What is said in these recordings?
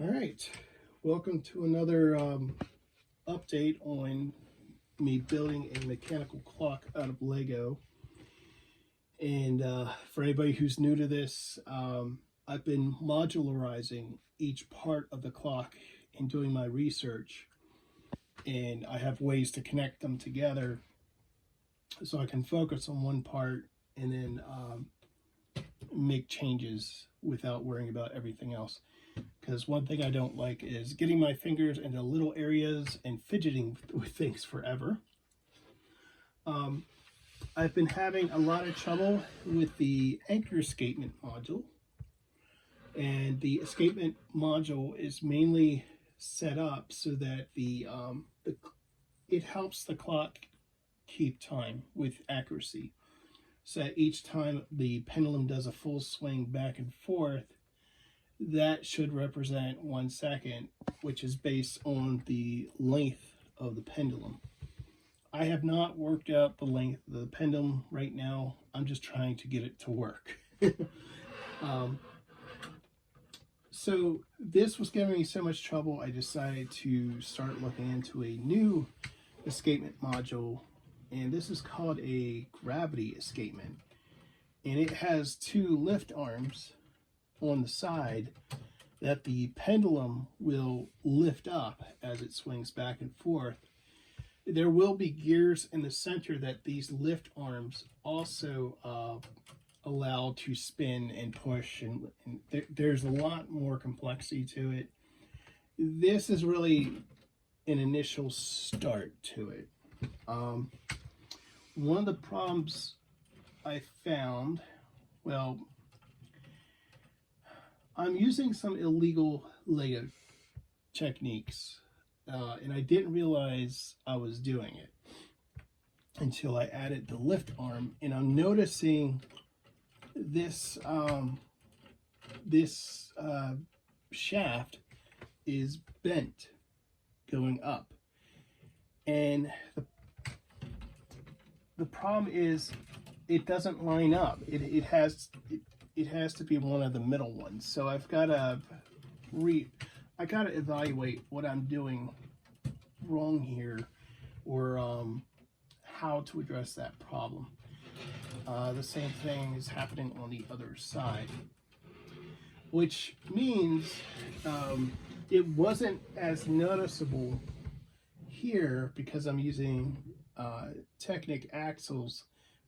All right, welcome to another update on me building a mechanical clock out of Lego. And for anybody who's new to this, I've been modularizing each part of the clock and doing my research. And I have ways to connect them together so I can focus on one part and then make changes without worrying about everything else. Because one thing I don't like is getting my fingers into little areas and fidgeting with things forever. I've been having a lot of trouble with the anchor escapement module. And the escapement module is mainly set up so that it helps the clock keep time with accuracy. So that each time the pendulum does a full swing back and forth, that should represent 1 second, which is based on the length of the pendulum. I have not worked out the length of the pendulum right now. I'm just trying to get it to work. So this was giving me so much trouble, I decided to start looking into a new escapement module, and this is called a gravity escapement. And it has 2 lift arms on the side that the pendulum will lift up as it swings back and forth. There will be gears in the center that these lift arms also allow to spin and push, and there's a lot more complexity to it. This is really an initial start to it. One of the problems I found, well, I'm using some illegal Lego techniques, and I didn't realize I was doing it until I added the lift arm, and I'm noticing this shaft is bent going up, and the problem is it doesn't line up. It has to be one of the middle ones. So I've got to evaluate what I'm doing wrong here, or how to address that problem. The same thing is happening on the other side, which means it wasn't as noticeable here because I'm using Technic axles.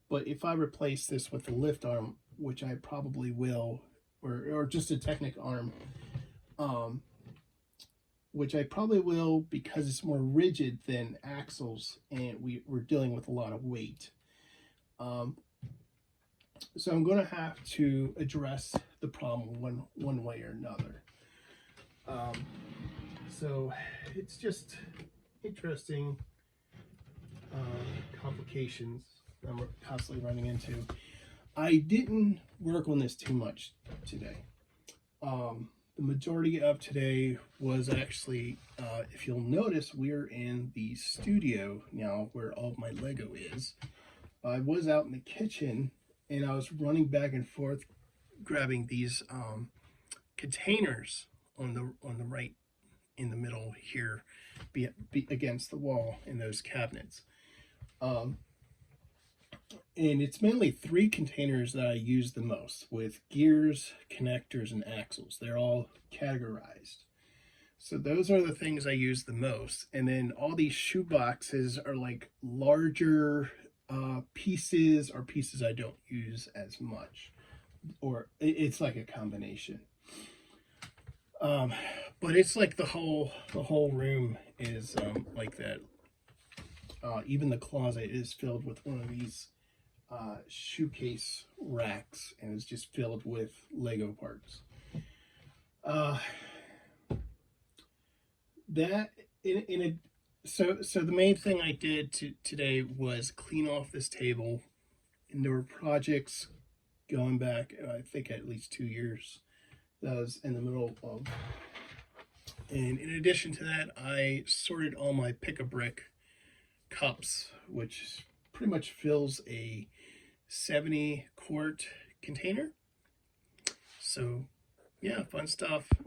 But if I replace this with a lift arm, which I probably will, or just a Technic arm, which I probably will because it's more rigid than axles, and we're dealing with a lot of weight. So I'm going to have to address the problem one way or another. So it's just interesting complications I'm constantly running into. I didn't work on this too much today. The majority of today was actually, if you'll notice, we're in the studio now where all of my Lego is. I was out in the kitchen and I was running back and forth grabbing these containers on the right in the middle here, be against the wall in those cabinets. And it's mainly 3 containers that I use the most, with gears, connectors, and axles. They're all categorized. So those are the things I use the most. And then all these shoe boxes are like larger pieces, or pieces I don't use as much. Or it's like a combination. But it's like the whole room is like that. Even the closet is filled with one of these shoe case racks, and it's just filled with Lego parts. So the main thing I did today was clean off this table, and there were projects going back, I think, at least 2 years that I was in the middle of. And in addition to that, I sorted all my pick-a-brick cups, which pretty much fills a 70 quart container. So yeah, fun stuff.